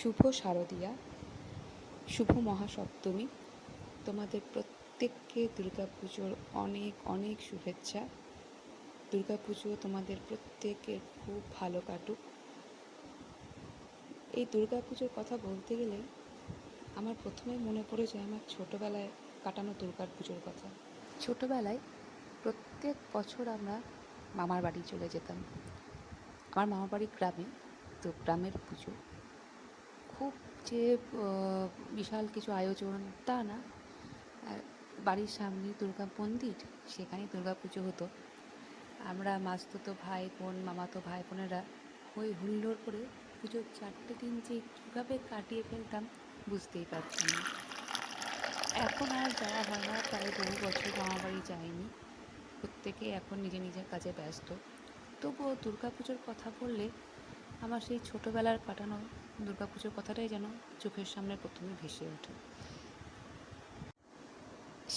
শুভ শারদিয়া, শুভ মহাসপ্তমী। তোমাদের প্রত্যেককে দুর্গাপুজোর অনেক অনেক শুভেচ্ছা। দুর্গাপুজো তোমাদের প্রত্যেকের খুব ভালো কাটুক। এই দুর্গাপুজোর কথা বলতে গেলে আমার প্রথমেই মনে পড়ে যায় আমার ছোটোবেলায় কাটানো দুর্গাপুজোর কথা। ছোটোবেলায় প্রত্যেক বছর আমরা মামার বাড়ি চলে যেতাম। আমার মামার বাড়ি গ্রামে, তো গ্রামের পুজো খুব যে বিশাল কিছু আয়োজন তা না, বাড়ির সামনে দুর্গা মন্দির, সেখানে দুর্গা পুজো হতো। আমরা মাসতুতো ভাই বোন, মামাতো ভাই বোনেরা হই হুল্লোড় করে পুজোর 4টে দিন যে কীভাবে কাটিয়ে ফেলতাম বুঝতেই পারতাম না। এখন আর যাওয়া হয় না, প্রায় বহু বছর মামাবাড়ি যাইনি। প্রত্যেকে এখন নিজের নিজের কাজে ব্যস্ত। তবুও দুর্গাপুজোর কথা বললে আমার সেই ছোটোবেলার কাটানো দুর্গাপুজোর কথাটাই যেন চোখের সামনে প্রথমে ভেসে ওঠে।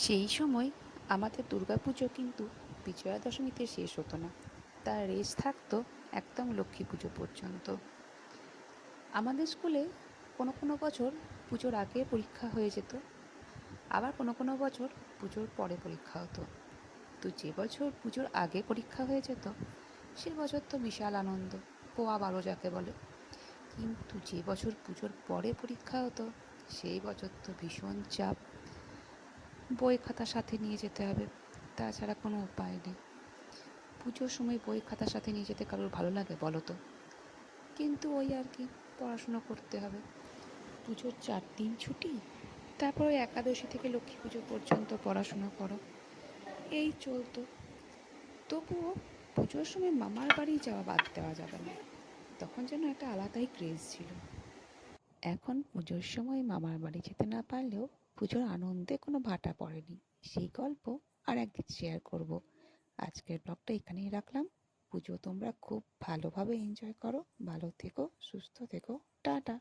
সেই সময় আমাদের দুর্গাপুজো কিন্তু বিজয়া দশমীতে শেষ হতো না, তার রেশ থাকতো একদম লক্ষ্মী পুজো পর্যন্ত। আমাদের স্কুলে কোনো কোনো বছর পুজোর আগে পরীক্ষা হয়ে যেত, আবার কোনো কোনো বছর পুজোর পরে পরীক্ষা হতো। তো যে বছর পুজোর আগে পরীক্ষা হয়ে যেত সে বছর তো বিশাল আনন্দ, পোয়া 12 যাকে বলে। কিন্তু যে বছর পুজোর পরে পরীক্ষা হতো সেই বছর তো ভীষণ চাপ, বই খাতা সাথে নিয়ে যেতে হবে, তাছাড়া কোনো উপায় নেই। পুজোর সময় বই খাতার সাথে নিয়ে যেতে কারোর ভালো লাগে বলো তো? কিন্তু ওই আর কি, পড়াশুনো করতে হবে। পুজোর 4 দিন ছুটি, তারপর ওই একাদশী থেকে লক্ষ্মী পুজো পর্যন্ত পড়াশুনো করো, এই চলতো। তবুও পুজোর সময় মামার বাড়ি যাওয়া বাদ দেওয়া যাবে না, তখন যেন একটা আলাদাই ক্রেজ ছিল। এখন পুজোর সময় মামার বাড়ি যেতে না পারলেও পুজোর আনন্দে কোনো ভাটা পড়েনি, সেই গল্প আর একদিন শেয়ার করব। আজকের ব্লগটা এখানেই রাখলাম। পুজো তোমরা খুব ভালোভাবে এনজয় করো, ভালো থেকো, সুস্থ থেকো, টাটা।